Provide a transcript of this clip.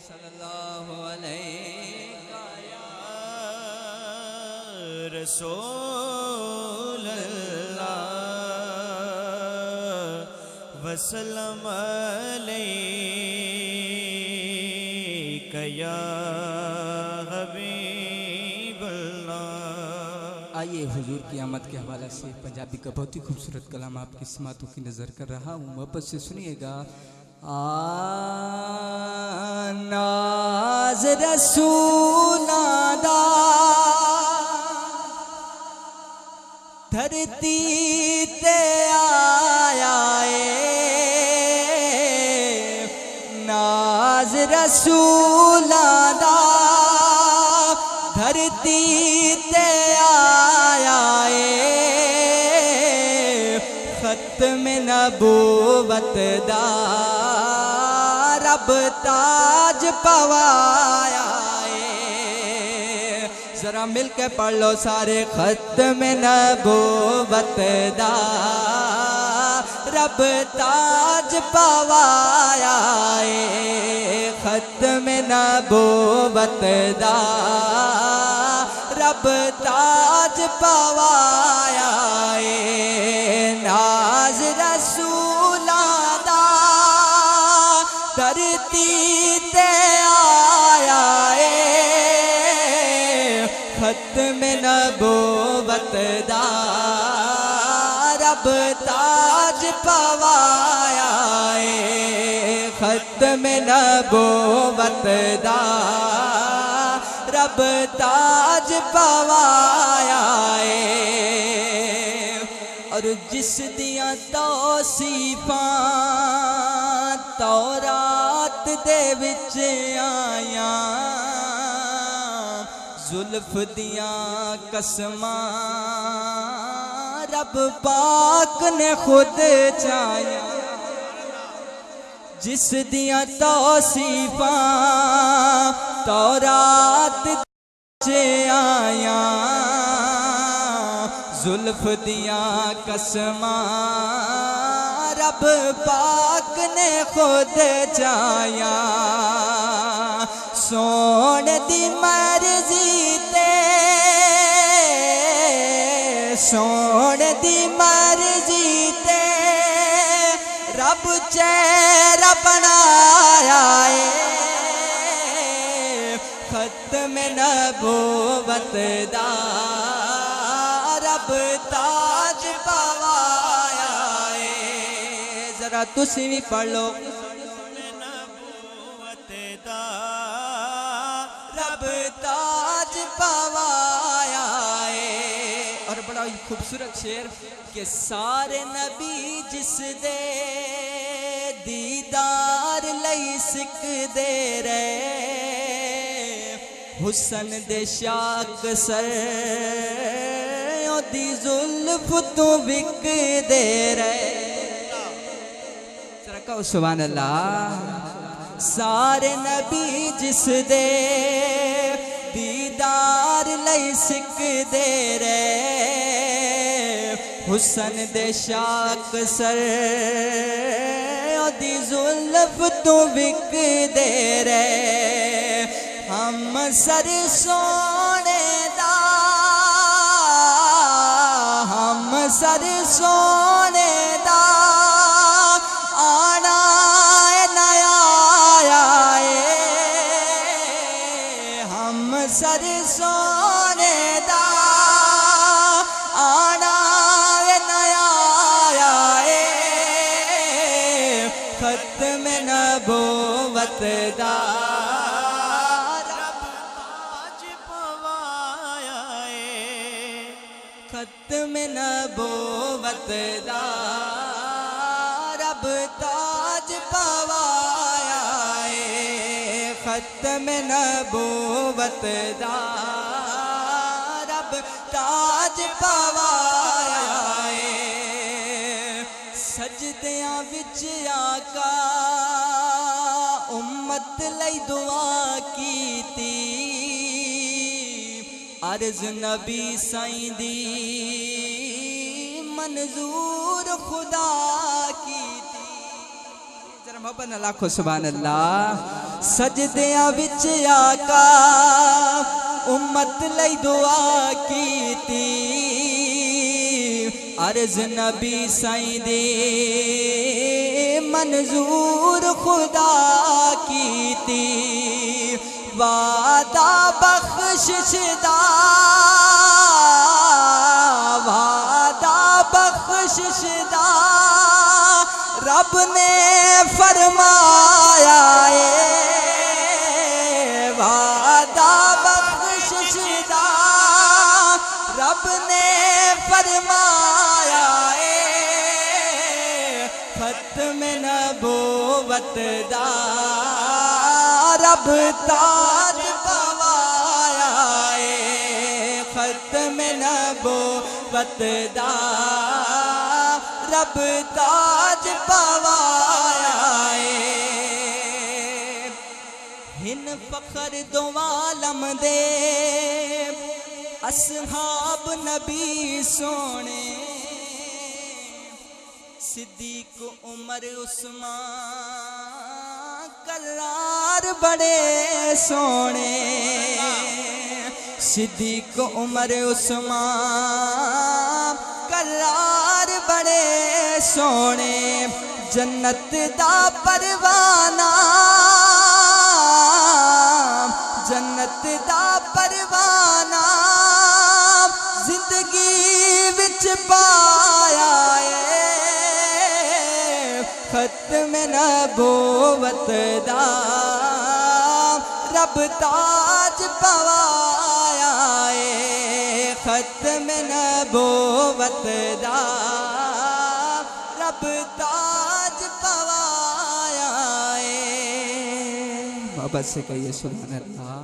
सल्लल्लाहु अलैहि रसूल अल्लाह वसल्लम अलैका या हबीब अल्लाह। आइए हुजूर की आमद के हवाले से पंजाबी का बहुत ही खूबसूरत कलाम आपकी सिमातों की नज़र कर रहा हूँ, वापस से सुनिएगा। नाज रसूलादा धरती ते आया नाज रसूलादा धरती ते आया खत्म नबूवत दा रब ताज पवाया जरा मिल के पढ़ लो सारे। खत्म नबूवत दा रब ताज पवाया खत्म नबूवत दा रब ताज पवाया नाज रसूलादा धरती ते आया खत्म नबूवत दा रब ताज पवाया खत्म नबूवत दा रब ताज पवाया और जिस दिया तौसीफां तौरात दे विच आया जुल्फ दिया कसमां रब पाक ने खुद चाया जिस दिया तौसीफां तौरात से आया जुल्फ दिया कसमां रब पाक ने खुद चाया सोने दी मर्जी ते सोने दी मर्जी ते रब चेहरा बनाया खत्म नबूवत दा रब ताज पवाया जरा तुसी भी पढ़ लो। नबूवत दा रब ताज पवाया और बड़ा ही खूबसूरत शेर के सारे नबी जिस दे दीदार लई सिकदे रहे हुसन दे शाक सर ओदी जुल्फ तू विक दे रहे जरा कहो सुभान अल्लाह। सारे नबी जिस दे दीदार लई सिकदे रहे हुसन दे शाक सर ओदी जुल्फ तू विक दे रहे हम सर सोने दा हम सर सोने दा आना नया हम सर सोने दा आना नया खत्म नबूवत दा खत्म नबूवत दा रब ताज पवाया खत्म नबूवत दा रब ताज पवाया सजदियां विच आका उम्मत लई दुआ कीती अर्ज नबी साईं दी मंजूर खुदा की थी। जरा मोहब्बत लाखो सुभान अल्लाह। सजदियां विच आका उम्मत लई दुआ कीती अर्ज नबी साईं दे मंजूर खुदा कीती वादा बख्शिश दा वादा बख्शिश दा रब ने फरमाया वादा बख्शिश दा रब ने फरमाया खत्म नबूवत दा रब ताज पवाया खत्म नबूवत दा रब ताज पवाया हिन फखर दो आलम दे असहाब नबी सोने सिद्दीक उमर उस्मान करार बड़े सोने सिद्दीक उमर उस्मान करार बड़े सोने जन्नत दा परवाना जन्नत दा परवाना जिंदगी विच पाया खत्म नबूवत दा रब ताज पवाया खत्म नबूवत दा रब ताज पवाया मोहब्बत से कहिए सुभान अल्लाह।